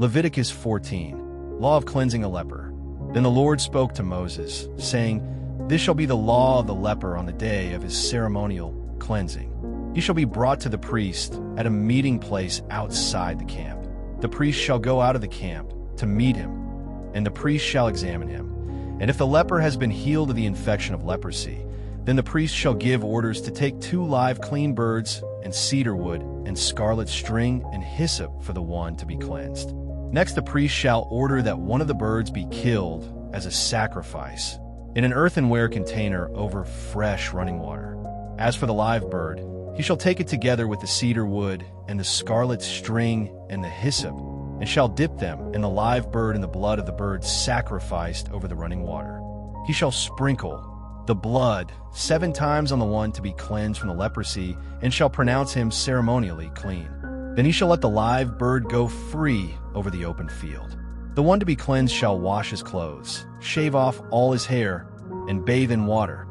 Leviticus 14, Law of cleansing a leper. Then the Lord spoke to Moses, saying, This shall be the law of the leper on the day of his ceremonial cleansing. He shall be brought to the priest at a meeting place outside the camp. The priest shall go out of the camp to meet him, and the priest shall examine him. And if the leper has been healed of the infection of leprosy, then the priest shall give orders to take 2 live clean birds and cedar wood and scarlet string and hyssop for the one to be cleansed. Next the priest shall order that one of the birds be killed as a sacrifice in an earthenware container over fresh running water. As for the live bird, he shall take it together with the cedar wood and the scarlet string and the hyssop, and shall dip them and the live bird in the blood of the bird sacrificed over the running water. He shall sprinkle the blood 7 times on the one to be cleansed from the leprosy, and shall pronounce him ceremonially clean. Then he shall let the live bird go free over the open field. The one to be cleansed shall wash his clothes, shave off all his hair, and bathe in water,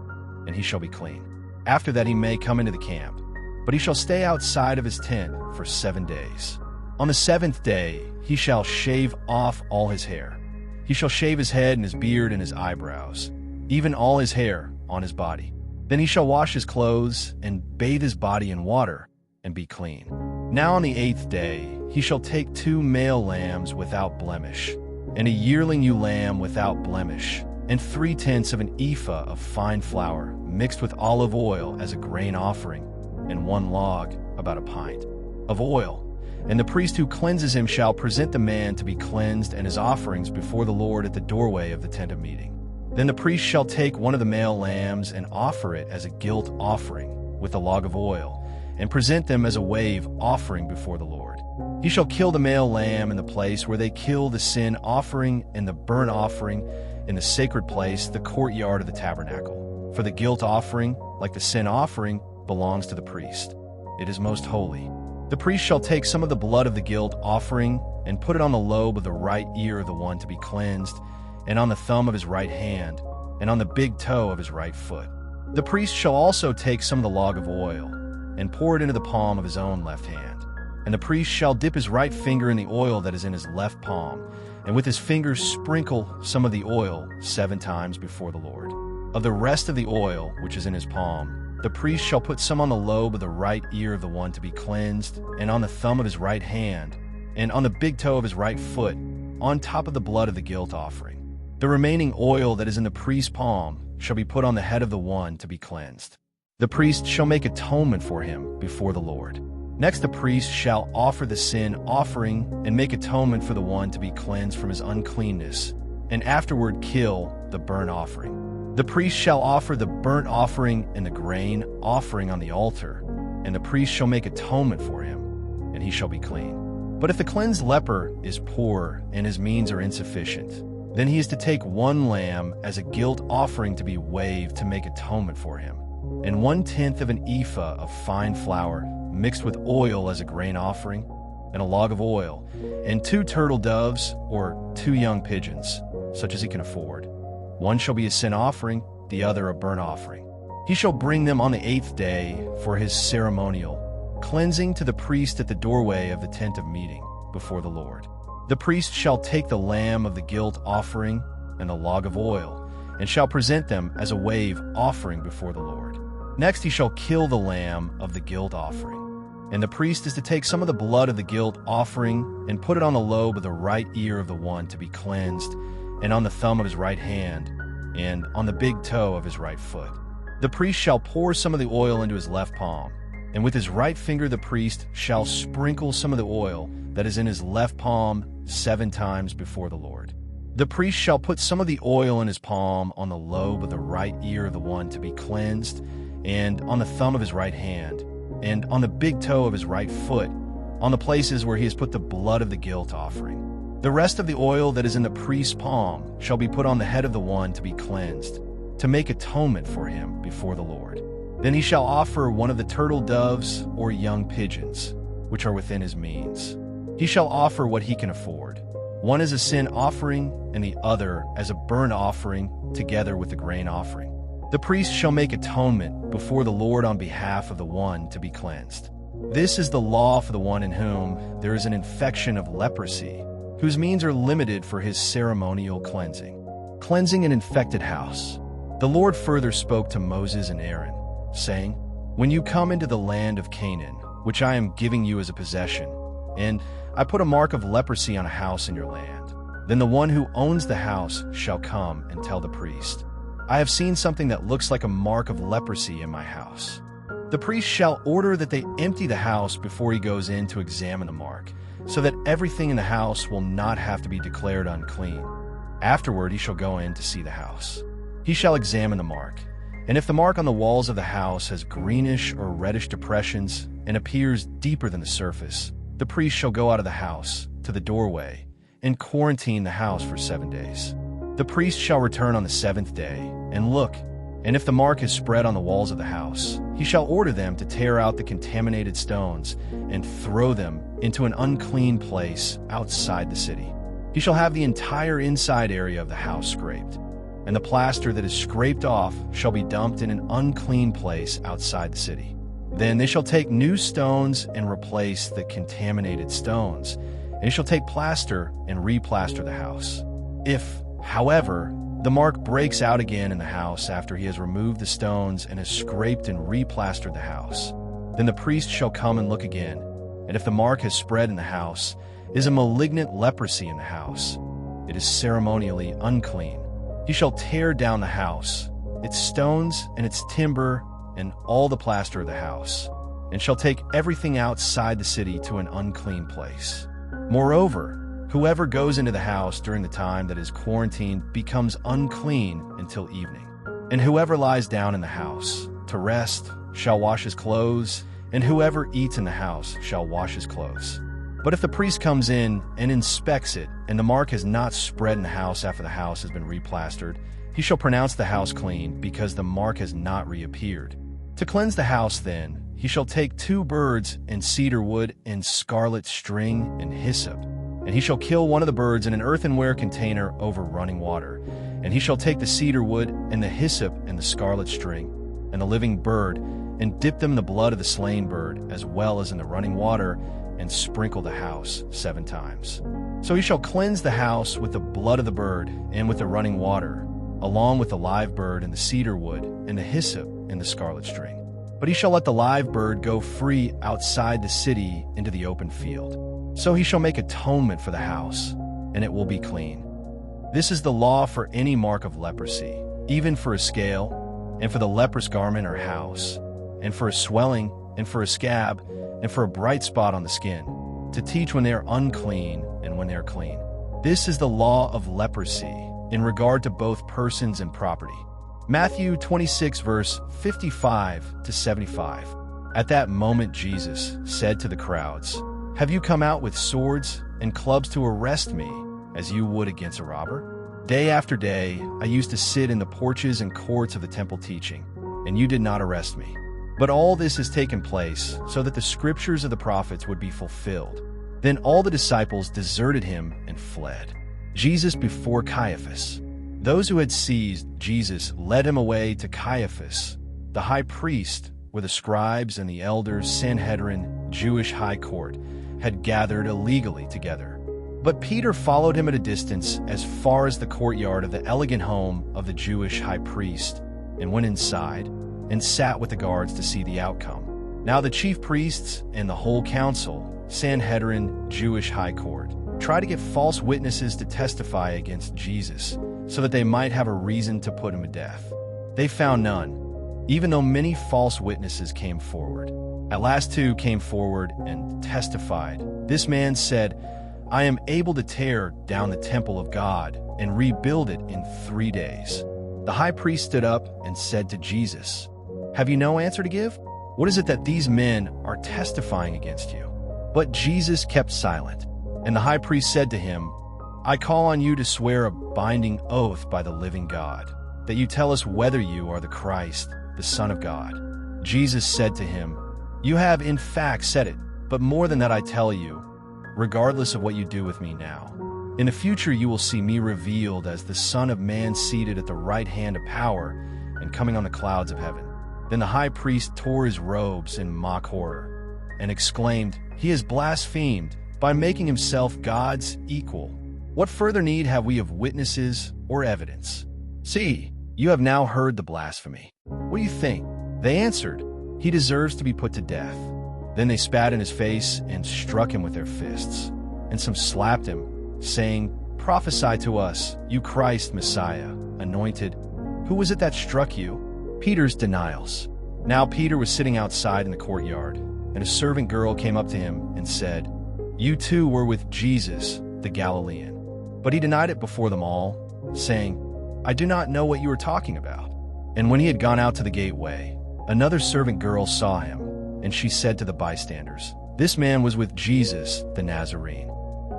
and he shall be clean. After that he may come into the camp, but he shall stay outside of his tent for 7 days. On the 7th day he shall shave off all his hair. He shall shave his head and his beard and his eyebrows, even all his hair on his body. Then he shall wash his clothes and bathe his body in water and be clean. Now on the 8th day he shall take 2 male lambs without blemish, and a yearling ewe lamb without blemish, and 3/10 of an ephah of fine flour mixed with olive oil as a grain offering, and 1 log, about a pint, of oil. And the priest who cleanses him shall present the man to be cleansed and his offerings before the Lord at the doorway of the tent of meeting. Then the priest shall take one of the male lambs and offer it as a guilt offering with a log of oil, and present them as a wave offering before the Lord. He shall kill the male lamb in the place where they kill the sin offering and the burnt offering in the sacred place, the courtyard of the tabernacle. For the guilt offering, like the sin offering, belongs to the priest. It is most holy. The priest shall take some of the blood of the guilt offering and put it on the lobe of the right ear of the one to be cleansed, and on the thumb of his right hand, and on the big toe of his right foot. The priest shall also take some of the log of oil and pour it into the palm of his own left hand. And the priest shall dip his right finger in the oil that is in his left palm, and with his fingers sprinkle some of the oil 7 times before the Lord. Of the rest of the oil which is in his palm, the priest shall put some on the lobe of the right ear of the one to be cleansed, and on the thumb of his right hand, and on the big toe of his right foot, on top of the blood of the guilt offering. The remaining oil that is in the priest's palm shall be put on the head of the one to be cleansed. The priest shall make atonement for him before the Lord. Next the priest shall offer the sin offering and make atonement for the one to be cleansed from his uncleanness, and afterward kill the burnt offering. The priest shall offer the burnt offering and the grain offering on the altar, and the priest shall make atonement for him, and he shall be clean. But if the cleansed leper is poor and his means are insufficient, then he is to take 1 lamb as a guilt offering to be waved to make atonement for him, and 1/10 of an ephah of fine flour mixed with oil as a grain offering, and a log of oil, and 2 turtle doves or 2 young pigeons, such as he can afford. One shall be a sin offering, the other a burnt offering. He shall bring them on the 8th day for his ceremonial cleansing to the priest at the doorway of the tent of meeting before the Lord. The priest shall take the lamb of the guilt offering and the log of oil, and shall present them as a wave offering before the Lord. Next he shall kill the lamb of the guilt offering. And the priest is to take some of the blood of the guilt offering and put it on the lobe of the right ear of the one to be cleansed, and on the thumb of his right hand, and on the big toe of his right foot. The priest shall pour some of the oil into his left palm, and with his right finger the priest shall sprinkle some of the oil that is in his left palm 7 times before the Lord. The priest shall put some of the oil in his palm on the lobe of the right ear of the one to be cleansed, and on the thumb of his right hand, and on the big toe of his right foot, on the places where he has put the blood of the guilt offering. The rest of the oil that is in the priest's palm shall be put on the head of the one to be cleansed, to make atonement for him before the Lord. Then he shall offer one of the turtle doves or young pigeons, which are within his means. He shall offer what he can afford, one as a sin offering and the other as a burnt offering together with the grain offering. The priest shall make atonement before the Lord on behalf of the one to be cleansed. This is the law for the one in whom there is an infection of leprosy, whose means are limited for his ceremonial cleansing. Cleansing an infected house. The Lord further spoke to Moses and Aaron, saying, "When you come into the land of Canaan, which I am giving you as a possession, and I put a mark of leprosy on a house in your land, then the one who owns the house shall come and tell the priest, 'I have seen something that looks like a mark of leprosy in my house.' The priest shall order that they empty the house before he goes in to examine the mark, so that everything in the house will not have to be declared unclean. Afterward he shall go in to see the house. He shall examine the mark, and if the mark on the walls of the house has greenish or reddish depressions and appears deeper than the surface, the priest shall go out of the house to the doorway and quarantine the house for 7 days. The priest shall return on the 7th day and look, and if the mark is spread on the walls of the house, he shall order them to tear out the contaminated stones and throw them into an unclean place outside the city. He shall have the entire inside area of the house scraped, and the plaster that is scraped off shall be dumped in an unclean place outside the city. Then they shall take new stones and replace the contaminated stones, and he shall take plaster and replaster the house. If, however, the mark breaks out again in the house after he has removed the stones and has scraped and replastered the house, then the priest shall come and look again, and if the mark has spread in the house, is a malignant leprosy in the house, it is ceremonially unclean. He shall tear down the house, its stones and its timber, and all the plaster of the house, and shall take everything outside the city to an unclean place. Moreover, whoever goes into the house during the time that is quarantined becomes unclean until evening. And whoever lies down in the house to rest shall wash his clothes, and whoever eats in the house shall wash his clothes. But if the priest comes in and inspects it, and the mark has not spread in the house after the house has been replastered, he shall pronounce the house clean, because the mark has not reappeared. To cleanse the house, then, he shall take 2 birds and cedar wood and scarlet string and hyssop, and he shall kill one of the birds in an earthenware container over running water. And he shall take the cedar wood and the hyssop and the scarlet string and the living bird, and dip them in the blood of the slain bird as well as in the running water, and sprinkle the house 7 times. So he shall cleanse the house with the blood of the bird and with the running water, along with the live bird and the cedar wood and the hyssop and the scarlet string. But he shall let the live bird go free outside the city into the open field. So he shall make atonement for the house, and it will be clean. This is the law for any mark of leprosy, even for a scale, and for the leprous garment or house, and for a swelling, and for a scab, and for a bright spot on the skin, to teach when they are unclean and when they are clean. This is the law of leprosy in regard to both persons and property. Matthew 26, verse 55 to 75. At that moment Jesus said to the crowds, "Have you come out with swords and clubs to arrest me, as you would against a robber? Day after day I used to sit in the porches and courts of the temple teaching, and you did not arrest me. But all this has taken place so that the scriptures of the prophets would be fulfilled." Then all the disciples deserted him and fled. Jesus before Caiaphas. Those who had seized Jesus led him away to Caiaphas, the high priest, where the scribes and the elders, Sanhedrin, Jewish high court, had gathered illegally together. But Peter followed him at a distance as far as the courtyard of the elegant home of the Jewish high priest, and went inside and sat with the guards to see the outcome. Now the chief priests and the whole council, Sanhedrin, Jewish high court, tried to get false witnesses to testify against Jesus, so that they might have a reason to put him to death. They found none, even though many false witnesses came forward. At last 2 came forward and testified. This man said, "I am able to tear down the temple of God and rebuild it in 3 days." The high priest stood up and said to Jesus, "Have you no answer to give? What is it that these men are testifying against you?" But Jesus kept silent. And the high priest said to him, "I call on you to swear a binding oath by the living God, that you tell us whether you are the Christ, the Son of God." Jesus said to him, "You have in fact said it, but more than that I tell you, regardless of what you do with me now, in the future you will see me revealed as the Son of Man seated at the right hand of power and coming on the clouds of heaven." Then the high priest tore his robes in mock horror and exclaimed, "He has blasphemed by making himself God's equal. What further need have we of witnesses or evidence? See, you have now heard the blasphemy. What do you think?" They answered, "He deserves to be put to death." Then they spat in his face and struck him with their fists. And some slapped him, saying, "Prophesy to us, you Christ, Messiah, anointed. Who was it that struck you?" Peter's denials. Now Peter was sitting outside in the courtyard, and a servant girl came up to him and said, "You too were with Jesus, the Galilean." But he denied it before them all, saying, "I do not know what you are talking about." And when he had gone out to the gateway, another servant girl saw him, and she said to the bystanders, "This man was with Jesus, the Nazarene."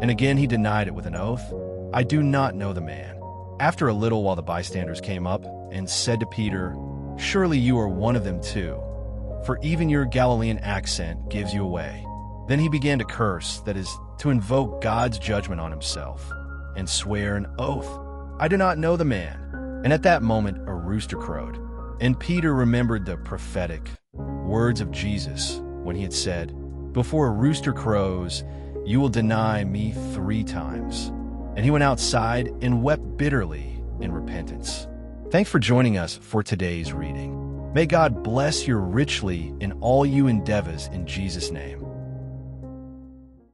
And again he denied it with an oath, "I do not know the man." After a little while the bystanders came up and said to Peter, "Surely you are one of them too, for even your Galilean accent gives you away." Then he began to curse, that is, to invoke God's judgment on himself, and swear an oath, "I do not know the man." And at that moment a rooster crowed. And Peter remembered the prophetic words of Jesus when he had said, "Before a rooster crows, you will deny me 3 times." And he went outside and wept bitterly in repentance. Thanks for joining us for today's reading. May God bless you richly in all you endeavors in Jesus' name.